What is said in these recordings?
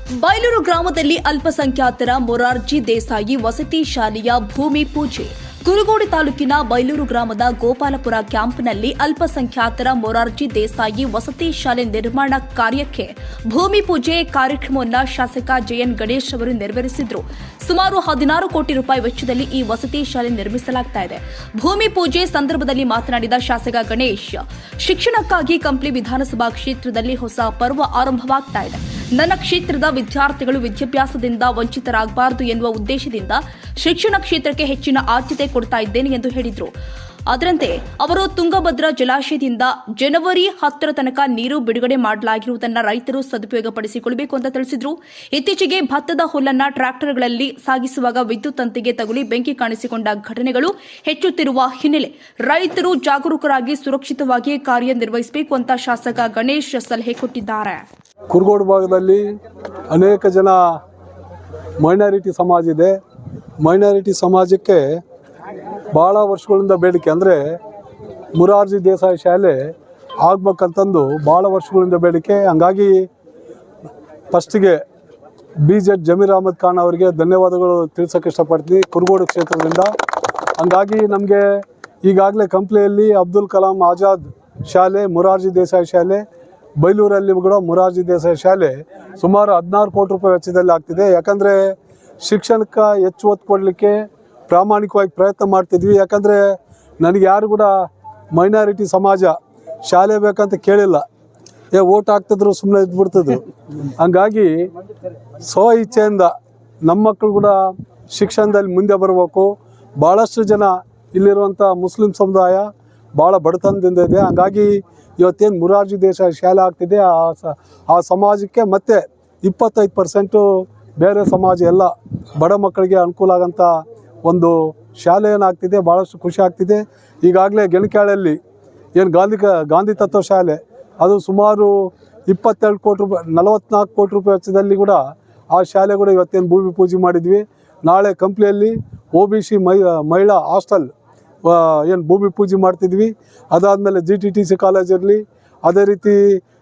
ಬೈಲೂರು ಗ್ರಾಮದಲ್ಲಿ ಅಲ್ಪಸಂಖ್ಯಾತರ ಮೊರಾರ್ಜಿ ದೇಸಾಯಿ ವಸತಿ ಶಾಲೆಯ ಭೂಮಿ ಪೂಜೆ. ಕುರುಗೋಡು ತಾಲೂಕಿನ ಬೈಲೂರು ಗ್ರಾಮದ ಗೋಪಾಲಪುರ ಕ್ಯಾಂಪ್ನಲ್ಲಿ ಅಲ್ಪಸಂಖ್ಯಾತರ ಮೊರಾರ್ಜಿ ದೇಸಾಯಿ ವಸತಿ ಶಾಲೆ ನಿರ್ಮಾಣ ಕಾರ್ಯಕ್ಕೆ ಭೂಮಿ ಪೂಜೆ ಕಾರ್ಯಕ್ರಮವನ್ನು ಶಾಸಕ ಜೆಎನ್ ಗಣೇಶ್ ಅವರು ನೆರವೇರಿಸಿದರು. ಸುಮಾರು 16 ಕೋಟಿ ರೂಪಾಯಿ ವೆಚ್ಚದಲ್ಲಿ ಈ ವಸತಿ ಶಾಲೆ ನಿರ್ಮಿಸಲಾಗುತ್ತಿದೆ. ಭೂಮಿ ಪೂಜೆ ಸಂದರ್ಭದಲ್ಲಿ ಮಾತನಾಡಿದ ಶಾಸಕ ಗಣೇಶ್, ಶಿಕ್ಷಣಕ್ಕಾಗಿ ಕಂಪ್ಲಿ ವಿಧಾನಸಭಾ ಕ್ಷೇತ್ರದಲ್ಲಿ ಹೊಸ ಪರ್ವ ಆರಂಭವಾಗ್ತಾ ಇದೆ. ನನ್ನ ಕ್ಷೇತ್ರದ ವಿದ್ಯಾರ್ಥಿಗಳು ವಿದ್ಯಾಭ್ಯಾಸದಿಂದ ವಂಚಿತರಾಗಬಾರದು ಎನ್ನುವ ಉದ್ದೇಶದಿಂದ ಶಿಕ್ಷಣ ಕ್ಷೇತ್ರಕ್ಕೆ ಹೆಚ್ಚಿನ ಆದ್ಯತೆ ಕೊಡ್ತಾ ಇದ್ದೇನೆ ಎಂದು ಹೇಳಿದರು. ಅದರಂತೆ ಅವರು ತುಂಗಭದ್ರಾ ಜಲಾಶಯದಿಂದ ಜನವರಿ 10 ತನಕ ನೀರು ಬಿಡುಗಡೆ ಮಾಡಲಾಗಿರುವುದನ್ನು ರೈತರು ಸದುಪಯೋಗಪಡಿಸಿಕೊಳ್ಳಬೇಕು ಅಂತ ತಿಳಿಸಿದರು. ಇತ್ತೀಚೆಗೆ ಭತ್ತದ ಹುಲ್ಲನ್ನು ಟ್ರ್ಯಾಕ್ಟರ್ಗಳಲ್ಲಿ ಸಾಗಿಸುವಾಗ ವಿದ್ಯುತ್ ತಂತಿಗೆ ತಗುಲಿ ಬೆಂಕಿ ಕಾಣಿಸಿಕೊಂಡ ಘಟನೆಗಳು ಹೆಚ್ಚುತ್ತಿರುವ ಹಿನ್ನೆಲೆ ರೈತರು ಜಾಗರೂಕರಾಗಿ ಸುರಕ್ಷಿತವಾಗಿ ಕಾರ್ಯನಿರ್ವಹಿಸಬೇಕು ಅಂತ ಶಾಸಕ ಗಣೇಶ್ ಸಲಹೆ ಕೊಟ್ಟಿದ್ದಾರೆ. ಕುರುಗೋಡು ಭಾಗದಲ್ಲಿ ಅನೇಕ ಜನ ಮೈನಾರಿಟಿ ಸಮಾಜ ಇದೆ. ಮೈನಾರಿಟಿ ಸಮಾಜಕ್ಕೆ ಭಾಳ ವರ್ಷಗಳಿಂದ ಬೇಡಿಕೆ ಅಂದರೆ ಮೊರಾರ್ಜಿ ದೇಸಾಯಿ ಶಾಲೆ ಆಗ್ಬೇಕಂತಂದು ಭಾಳ ವರ್ಷಗಳಿಂದ ಬೇಡಿಕೆ. ಹಂಗಾಗಿ ಫಸ್ಟಿಗೆ BZ ಜಮೀರ್ ಅಹಮದ್ ಖಾನ್ ಅವರಿಗೆ ಧನ್ಯವಾದಗಳು ತಿಳಿಸೋಕೆ ಇಷ್ಟಪಡ್ತೀನಿ ಕುರುಗೋಡು ಕ್ಷೇತ್ರದಿಂದ. ಹಂಗಾಗಿ ನಮಗೆ ಈಗಾಗಲೇ ಕಂಪ್ಲಿಯಲ್ಲಿ ಅಬ್ದುಲ್ ಕಲಾಂ ಆಜಾದ್ ಶಾಲೆ, ಮೊರಾರ್ಜಿ ದೇಸಾಯಿ ಶಾಲೆ, ಬೈಲೂರಲ್ಲಿ ಕೂಡ ಮೊರಾರ್ಜಿ ದೇಸಾಯಿ ಶಾಲೆ ಸುಮಾರು 16 ಕೋಟಿ ರೂಪಾಯಿ ವೆಚ್ಚದಲ್ಲಿ ಆಗ್ತಿದೆ. ಯಾಕಂದರೆ ಶಿಕ್ಷಣಕ್ಕೆ ಹೆಚ್ಚು ಒತ್ತು ಕೊಡಲಿಕ್ಕೆ ಪ್ರಾಮಾಣಿಕವಾಗಿ ಪ್ರಯತ್ನ ಮಾಡ್ತಿದ್ವಿ. ಯಾಕಂದರೆ ನನಗೆ ಯಾರು ಕೂಡ ಮೈನಾರಿಟಿ ಸಮಾಜ ಶಾಲೆ ಬೇಕಂತ ಕೇಳಿಲ್ಲ. ಓಟ್ ಹಾಕ್ತಿದ್ರು, ಸುಮ್ಮನೆ ಇದ್ಬಿಡ್ತಿದ್ರು. ಹಂಗಾಗಿ ಸ್ವ ಇಚ್ಛೆಯಿಂದ ನಮ್ಮ ಮಕ್ಕಳು ಕೂಡ ಶಿಕ್ಷಣದಲ್ಲಿ ಮುಂದೆ ಬರಬೇಕು. ಭಾಳಷ್ಟು ಜನ ಇಲ್ಲಿರುವಂಥ ಮುಸ್ಲಿಂ ಸಮುದಾಯ ಭಾಳ ಬಡತನದಿಂದ ಇದೆ. ಹಂಗಾಗಿ ಇವತ್ತೇನು ಮೊರಾರ್ಜಿ ದೇಸಾಯಿ ಶಾಲೆ ಆಗ್ತಿದೆ, ಆ ಸಮಾಜಕ್ಕೆ ಮತ್ತೆ 25% ಬೇರೆ ಸಮಾಜ ಎಲ್ಲ ಬಡ ಮಕ್ಕಳಿಗೆ ಅನುಕೂಲ ಆಗೋಂಥ ಒಂದು ಶಾಲೆ ಏನಾಗ್ತಿದೆ, ಭಾಳಷ್ಟು ಖುಷಿ ಆಗ್ತಿದೆ. ಈಗಾಗಲೇ ಗೆಣಕ್ಯಾಳಲ್ಲಿ ಏನು ಗಾಂಧಿ ತತ್ವ ಶಾಲೆ, ಅದು ಸುಮಾರು 22 ಕೋಟಿ ರೂಪಾಯಿ 44 ಕೋಟಿ ರೂಪಾಯಿ ವೆಚ್ಚದಲ್ಲಿ ಕೂಡ ಆ ಶಾಲೆ ಕೂಡ ಇವತ್ತೇನು ಭೂಮಿ ಪೂಜೆ ಮಾಡಿದ್ವಿ. ನಾಳೆ ಕಂಪ್ಲಿಯಲ್ಲಿ OBC ಮಹಿಳಾ ಹಾಸ್ಟೆಲ್ ಏನು ಭೂಮಿ ಪೂಜೆ ಮಾಡ್ತಿದ್ವಿ. ಅದಾದಮೇಲೆ GTTC ಕಾಲೇಜ್ ಇರಲಿ, ಅದೇ ರೀತಿ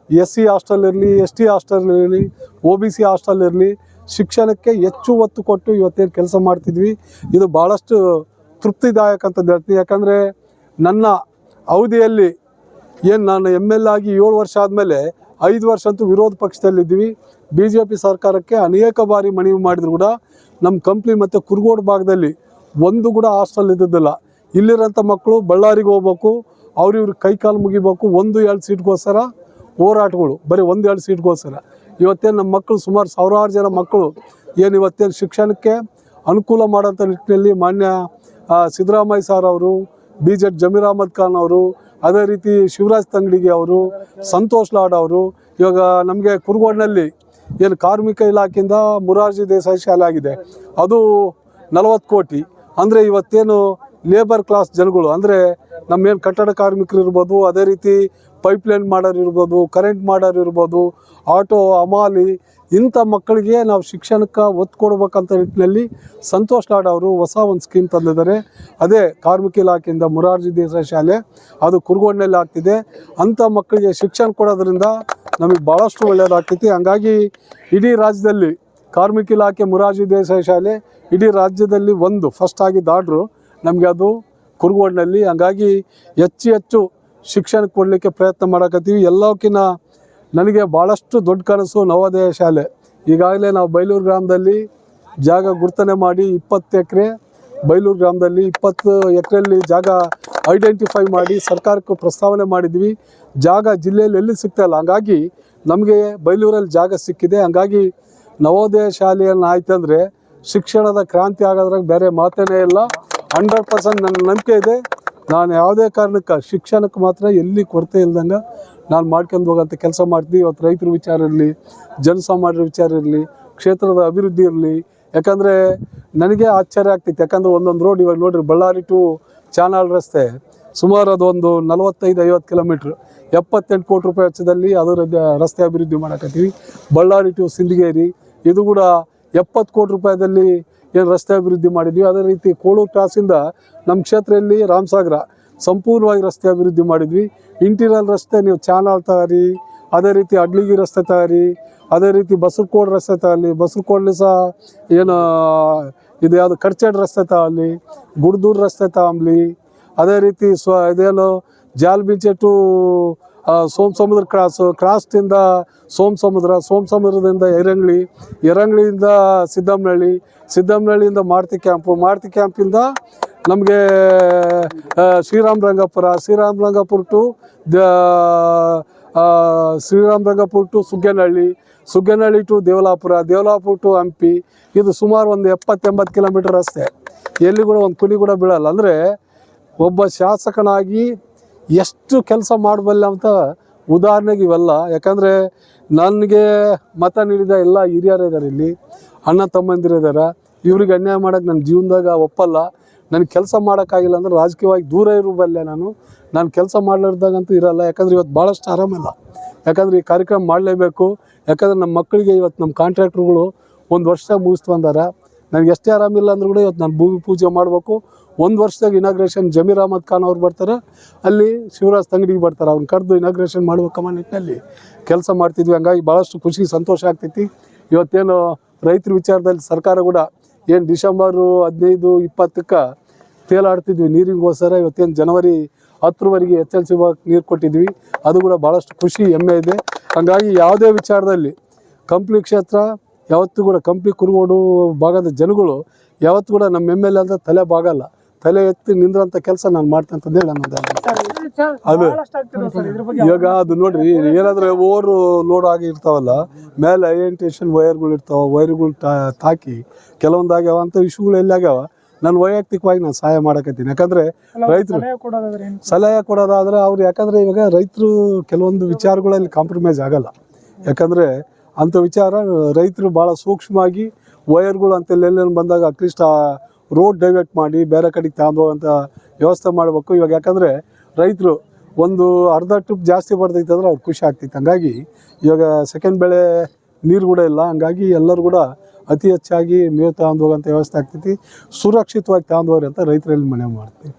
SC ಹಾಸ್ಟೆಲ್ ಇರಲಿ, ST ಹಾಸ್ಟೆಲ್ ಇರಲಿ, OBC ಹಾಸ್ಟೆಲ್ ಇರಲಿ, ಶಿಕ್ಷಣಕ್ಕೆ ಹೆಚ್ಚು ಒತ್ತು ಕೊಟ್ಟು ಇವತ್ತೇನು ಕೆಲಸ ಮಾಡ್ತಿದ್ವಿ. ಇದು ಭಾಳಷ್ಟು ತೃಪ್ತಿದಾಯಕ ಅಂತ ಹೇಳ್ತೀನಿ. ಯಾಕಂದರೆ ನನ್ನ ಅವಧಿಯಲ್ಲಿ ಏನು ನಾನು ML ಆಗಿ 7 ವರ್ಷ ಆದಮೇಲೆ 5 ವರ್ಷ ಅಂತೂ ವಿರೋಧ ಪಕ್ಷದಲ್ಲಿದ್ವಿ. BJP ಸರ್ಕಾರಕ್ಕೆ ಅನೇಕ ಬಾರಿ ಮನವಿ ಮಾಡಿದ್ರು ಕೂಡ ನಮ್ಮ ಕಂಪ್ಲಿ ಮತ್ತು ಕುರುಗೋಡು ಭಾಗದಲ್ಲಿ ಒಂದು ಕೂಡ ಹಾಸ್ಟೆಲ್ ಇದ್ದಿದ್ದಿಲ್ಲ. ಇಲ್ಲಿರೋಂಥ ಮಕ್ಕಳು ಬಳ್ಳಾರಿಗೆ ಹೋಗ್ಬೇಕು, ಅವ್ರಿವ್ರಿಗೆ ಕೈಕಾಲು ಮುಗಿಬೇಕು. 1-2 ಸೀಟ್ಗೋಸ್ಕರ ಹೋರಾಟಗಳು, ಬರೀ 1-2 ಸೀಟ್ಗೋಸ್ಕರ. ಇವತ್ತೇನು ನಮ್ಮ ಮಕ್ಕಳು ಸುಮಾರು 1000 ಜನ ಮಕ್ಕಳು ಏನು ಇವತ್ತೇನು ಶಿಕ್ಷಣಕ್ಕೆ ಅನುಕೂಲ ಮಾಡೋಂಥ ನಿಟ್ಟಿನಲ್ಲಿ ಮಾನ್ಯ ಸಿದ್ದರಾಮಯ್ಯ ಸರ್ ಅವರು, BZ ಜಮೀರ್ ಅಹಮದ್ ಖಾನ್ ಅವರು, ಅದೇ ರೀತಿ ಶಿವರಾಜ್ ತಂಗಡಿಗೆ ಅವರು, ಸಂತೋಷ್ ಲಾಡ್ ಅವರು, ಇವಾಗ ನಮಗೆ ಕುರುಗೋಡಿನಲ್ಲಿ ಏನು ಕಾರ್ಮಿಕ ಇಲಾಖೆಯಿಂದ ಮೊರಾರ್ಜಿ ದೇಸಾಯಿ ಶಾಲೆ ಆಗಿದೆ, ಅದು 40 ಕೋಟಿ. ಅಂದರೆ ಇವತ್ತೇನು ಲೇಬರ್ ಕ್ಲಾಸ್ ಜನಗಳು ಅಂದರೆ ನಮ್ಮೇನು ಕಟ್ಟಡ ಕಾರ್ಮಿಕರು ಇರ್ಬೋದು, ಅದೇ ರೀತಿ ಪೈಪ್ಲೈನ್ ಮಾಡೋರು ಇರ್ಬೋದು, ಕರೆಂಟ್ ಮಾಡೋರು ಇರ್ಬೋದು, ಆಟೋ ಹಮಾಲಿ, ಇಂಥ ಮಕ್ಕಳಿಗೆ ನಾವು ಶಿಕ್ಷಣಕ್ಕೆ ಒತ್ತು ಕೊಡ್ಬೇಕಂತ ನಿಟ್ಟಿನಲ್ಲಿ ಸಂತೋಷ್ ಲಾಡ್ ಅವರು ಹೊಸ ಒಂದು ಸ್ಕೀಮ್ ತಂದಿದ್ದಾರೆ. ಅದೇ ಕಾರ್ಮಿಕ ಇಲಾಖೆಯಿಂದ ಮೊರಾರ್ಜಿ ದೇಸಾಯಿ ಶಾಲೆ, ಅದು ಕುರುಗೋಡಿನಲ್ಲಿ ಆಗ್ತಿದೆ. ಅಂಥ ಮಕ್ಕಳಿಗೆ ಶಿಕ್ಷಣ ಕೊಡೋದ್ರಿಂದ ನಮಗೆ ಭಾಳಷ್ಟು ಒಳ್ಳೆಯದಾಗ್ತೈತಿ. ಹಂಗಾಗಿ ಇಡೀ ರಾಜ್ಯದಲ್ಲಿ ಕಾರ್ಮಿಕ ಇಲಾಖೆ ಮೊರಾರ್ಜಿ ದೇಸಾಯಿ ಶಾಲೆ ಇಡೀ ರಾಜ್ಯದಲ್ಲಿ ಒಂದು ಫಸ್ಟ್ ಆಗಿದ್ದ ಆರ್ಡ್ರು ನಮಗೆ ಅದು ಕುರುಗೋಡಿನಲ್ಲಿ. ಹಂಗಾಗಿ ಹೆಚ್ಚು ಶಿಕ್ಷಣ ಕೊಡಲಿಕ್ಕೆ ಪ್ರಯತ್ನ ಮಾಡಕತ್ತೀವಿ. ಎಲ್ಲಕ್ಕಿಂತ ನನಗೆ ಭಾಳಷ್ಟು ದೊಡ್ಡ ಕನಸು ನವೋದಯ ಶಾಲೆ. ಈಗಾಗಲೇ ನಾವು ಬೈಲೂರು ಗ್ರಾಮದಲ್ಲಿ ಜಾಗ ಗುರ್ತನೆ ಮಾಡಿ 20 ಎಕರೆ, ಬೈಲೂರು ಗ್ರಾಮದಲ್ಲಿ 20 ಎಕರೆಯಲ್ಲಿ ಜಾಗ ಐಡೆಂಟಿಫೈ ಮಾಡಿ ಸರ್ಕಾರಕ್ಕೆ ಪ್ರಸ್ತಾವನೆ ಮಾಡಿದ್ವಿ. ಜಾಗ ಜಿಲ್ಲೆಯಲ್ಲಿ ಎಲ್ಲಿ ಸಿಗ್ತಾಯಿಲ್ಲ, ಹಂಗಾಗಿ ನಮಗೆ ಬೈಲೂರಲ್ಲಿ ಜಾಗ ಸಿಕ್ಕಿದೆ. ಹಂಗಾಗಿ ನವೋದಯ ಶಾಲೆಯನ್ನು ಆಯ್ತಂದರೆ ಶಿಕ್ಷಣದ ಕ್ರಾಂತಿ ಆಗೋದ್ರಾಗ ಬೇರೆ ಮಾತೇನೇ ಇಲ್ಲ. 100% ನನ್ನ ನಂಬಿಕೆ ಇದೆ. ನಾನು ಯಾವುದೇ ಕಾರಣಕ್ಕೆ ಶಿಕ್ಷಣಕ್ಕೆ ಮಾತ್ರ ಎಲ್ಲಿ ಕೊರತೆ ಇಲ್ದಂಗೆ ನಾನು ಮಾಡ್ಕೊಂಡು ಹೋಗೋಂಥ ಕೆಲಸ ಮಾಡ್ತೀವಿ. ಇವತ್ತು ರೈತರ ವಿಚಾರ ಇರಲಿ, ಜನಸಾಮಾನ್ಯರ ವಿಚಾರ ಇರಲಿ, ಕ್ಷೇತ್ರದ ಅಭಿವೃದ್ಧಿ ಇರಲಿ. ಯಾಕಂದರೆ ನನಗೆ ಆಶ್ಚರ್ಯ ಆಗ್ತೈತೆ. ಯಾಕಂದರೆ ಒಂದೊಂದು ರೋಡ್ ಇವಾಗ ನೋಡಿರಿ, ಬಳ್ಳಾರಿ ಟು ಚಾನಾಳ್ ರಸ್ತೆ ಸುಮಾರು ಅದೊಂದು 45-50 ಕಿಲೋಮೀಟ್ರ್, 78 ಕೋಟಿ ರೂಪಾಯಿ ವೆಚ್ಚದಲ್ಲಿ ಅದರ ರಸ್ತೆ ಅಭಿವೃದ್ಧಿ ಮಾಡಕತ್ತೀವಿ. ಬಳ್ಳಾರಿ ಟು ಸಿಂದಗೇರಿ ಇದು ಕೂಡ 70 ಕೋಟಿ ರೂಪಾಯಿದಲ್ಲಿ ಏನು ರಸ್ತೆ ಅಭಿವೃದ್ಧಿ ಮಾಡಿದ್ವಿ. ಅದೇ ರೀತಿ ಕೋಳೂರು ಕ್ರಾಸಿಂದ ನಮ್ಮ ಕ್ಷೇತ್ರದಲ್ಲಿ ರಾಮಸಾಗರ ಸಂಪೂರ್ಣವಾಗಿ ರಸ್ತೆ ಅಭಿವೃದ್ಧಿ ಮಾಡಿದ್ವಿ. ಇಂಟೀರಿಯರ್ ರಸ್ತೆ ನೀವು ಚಾನಾಳ್ ತಗರಿ, ಅದೇ ರೀತಿ ಅಡ್ಲಿಗಿ ರಸ್ತೆ ತಯಾರಿ, ಅದೇ ರೀತಿ ಬಸರಕೋಡ್ ರಸ್ತೆ ತಗಲಿ, ಬಸರಕೋಡ್ಲಿ ಸಹ ಏನು ಇದು ಯಾವುದು ಕಡ್ಚೇಡ್ ರಸ್ತೆ ತಗಲಿ, ಗುಡ್ದೂರು ರಸ್ತೆ ತಗಂಬ್ಲಿ, ಅದೇ ರೀತಿ ಇದೇನು ಜಾಲ್ಬಿಂಚೆ ಟು ಸೋಮಸಮುದ್ರ ಕ್ರಾಸ್ದಿಂದ ಸೋಮಸಮುದ್ರದಿಂದ ಯರಂಗ್ಳಿಯಿಂದ ಸಿದ್ದಮ್ಮನಹಳ್ಳಿಯಿಂದ ಮಾರುತಿ ಕ್ಯಾಂಪಿಂದ ನಮಗೆ Sriramarangapura to Sugganahalli to Devalapura to Hampi. ಇದು ಸುಮಾರು ಒಂದು 70-80 ಕಿಲೋಮೀಟರ್ ರಸ್ತೆ. ಎಲ್ಲಿ ಕೂಡ ಒಂದು ಕುಲಿ ಕೂಡ ಬೀಳಲ್ಲ. ಅಂದರೆ ಒಬ್ಬ ಶಾಸಕನಾಗಿ ಎಷ್ಟು ಕೆಲಸ ಮಾಡಬಲ್ಲ ಅಂತ ಉದಾಹರಣೆಗೆ ಇವೆಲ್ಲ. ಯಾಕಂದರೆ ನನಗೆ ಮತ ನೀಡಿದ ಎಲ್ಲ ಹಿರಿಯರು ಇದ್ದಾರೆ, ಇಲ್ಲಿ ಅಣ್ಣ ತಮ್ಮಂದಿರಿದ್ದಾರೆ. ಇವ್ರಿಗೆ ಅನ್ಯಾಯ ಮಾಡೋಕ್ಕೆ ನನ್ನ ಜೀವನದಾಗ ಒಪ್ಪಲ್ಲ. ನನಗೆ ಕೆಲಸ ಮಾಡೋಕ್ಕಾಗಿಲ್ಲ ಅಂದರೆ ರಾಜಕೀಯವಾಗಿ ದೂರ ಇರಬಲ್ಲೆ. ನಾನು ಕೆಲಸ ಮಾಡಲಾರ್ದಾಗಂತೂ ಇರಲ್ಲ. ಯಾಕಂದರೆ ಇವತ್ತು ಭಾಳಷ್ಟು ಆರಾಮಿಲ್ಲ. ಯಾಕಂದರೆ ಈ ಕಾರ್ಯಕ್ರಮ ಮಾಡಲೇಬೇಕು. ಯಾಕಂದರೆ ನಮ್ಮ ಮಕ್ಕಳಿಗೆ ಇವತ್ತು ನಮ್ಮ ಕಾಂಟ್ರಾಕ್ಟ್ರುಗಳು 1 ವರ್ಷದಾಗ ಮುಗಿಸ್ತು ಬಂದಾರ. ನನಗೆ ಎಷ್ಟೇ ಆರಾಮಿಲ್ಲ ಅಂದ್ರೂ ಕೂಡ ಇವತ್ತು ನಾನು ಭೂಮಿ ಪೂಜೆ ಮಾಡಬೇಕು. 1 ವರ್ಷದಾಗ ಇನಾಗ್ರೇಷನ್ ಜಮೀರ್ ಅಹಮದ್ ಖಾನ್ ಅವ್ರು ಬರ್ತಾರೆ, ಅಲ್ಲಿ ಶಿವರಾಜ್ ತಂಗಡಿಗೆ ಬರ್ತಾರೆ. ಅವ್ರನ್ನ ಕರೆದು ಇನಾಗ್ರೇಷನ್ ಮಾಡ್ಬೇಕಮ್ಮ ನಿಟ್ಟಿನಲ್ಲಿ ಕೆಲಸ ಮಾಡ್ತಿದ್ವಿ. ಹಂಗಾಗಿ ಭಾಳಷ್ಟು ಖುಷಿ ಸಂತೋಷ ಆಗ್ತೈತಿ. ಇವತ್ತೇನು ರೈತರ ವಿಚಾರದಲ್ಲಿ ಸರ್ಕಾರ ಕೂಡ ಏನು ಡಿಸೆಂಬರು 15-20ಕ್ಕೆ ತೇಲಾಡ್ತಿದ್ವಿ ನೀರಿಗೋಸ್ಕರ, ಇವತ್ತೇನು ಜನವರಿ 10ರವರೆಗೆ HLC ನೀರು ಕೊಟ್ಟಿದ್ವಿ. ಅದು ಕೂಡ ಭಾಳಷ್ಟು ಖುಷಿ ಹೆಮ್ಮೆ ಇದೆ. ಹಾಗಾಗಿ ಯಾವುದೇ ವಿಚಾರದಲ್ಲಿ ಕಂಪ್ಲಿ ಕ್ಷೇತ್ರ ಯಾವತ್ತೂ ಕೂಡ ಕಂಪ್ಲಿ ಕುರುಗೋಡು ಭಾಗದ ಜನಗಳು ಯಾವತ್ತೂ ಕೂಡ ನಮ್ಮ MLA ಅಂತ ತಲೆ ಬಾಗಲ್ಲ, ತಲೆ ಎತ್ತಿ ನಿಂದ್ರಂಥ ಕೆಲಸ ನಾನು ಮಾಡ್ತೇನೆ ಅಂತ ಹೇಳಿ ಅನ್ನೋದು. ಅದು ಇವಾಗ ಅದು ನೋಡ್ರಿ, ಏನಾದ್ರೆ ಓವರ್ ಲೋಡ್ ಆಗಿ ಇರ್ತಾವಲ್ಲ, ಮೇಲೆ ಐಡೆಂಟಿಫಿಕೇಶನ್ ವೈರ್ಗಳು ಇರ್ತಾವೆ, ವೈರ್ಗಳು ತಾಕಿ ಕೆಲವೊಂದು ಆಗ್ಯಾವ ಅಂತ ಇಶ್ಯೂಗಳು ಎಲ್ಲಿ ಆಗ್ಯಾವ. ನಾನು ವೈಯಕ್ತಿಕವಾಗಿ ನಾನು ಸಹಾಯ ಮಾಡಕತ್ತೀನಿ. ಯಾಕಂದರೆ ರೈತರು ಸಲಹೆ ಕೊಡೋದಾದ್ರೆ ಅವ್ರು, ಯಾಕಂದರೆ ಇವಾಗ ರೈತರು ಕೆಲವೊಂದು ವಿಚಾರಗಳಲ್ಲಿ ಕಾಂಪ್ರಮೈಸ್ ಆಗಲ್ಲ. ಯಾಕಂದರೆ ಅಂಥ ವಿಚಾರ ರೈತರು ಭಾಳ ಸೂಕ್ಷ್ಮವಾಗಿ ವೈರ್ಗಳು ಅಂತೆಲ್ಲೆಲ್ಲ ಬಂದಾಗ ಅಟ್ಲೀಸ್ಟ್ ಆ ರೋಡ್ ಡೈವರ್ಟ್ ಮಾಡಿ ಬೇರೆ ಕಡೆಗೆ ತಗೊಂಡೋಗಂಥ ವ್ಯವಸ್ಥೆ ಮಾಡಬೇಕು. ಇವಾಗ ಯಾಕಂದರೆ ರೈತರು ಒಂದು ಅರ್ಧ ಟ್ರಿಪ್ ಜಾಸ್ತಿ ಬರ್ತೈತೆ ಅಂದ್ರೆ ಅವ್ರು ಖುಷಿ ಆಗ್ತೈತೆ. ಹಂಗಾಗಿ ಇವಾಗ ಸೆಕೆಂಡ್ ಬೆಳೆ ನೀರು ಕೂಡ ಇಲ್ಲ. ಹಂಗಾಗಿ ಎಲ್ಲರೂ ಕೂಡ ಅತಿ ಹೆಚ್ಚಾಗಿ ಮೇವು ತಗೊಂಡು ಹೋಗೋಂಥ ವ್ಯವಸ್ಥೆ ಆಗ್ತೈತಿ. ಸುರಕ್ಷಿತವಾಗಿ ತಗೊಂಡು ಹೋಗ್ರಿ ಅಂತ ರೈತರಲ್ಲಿ ಮನವಿ ಮಾಡ್ತೀವಿ.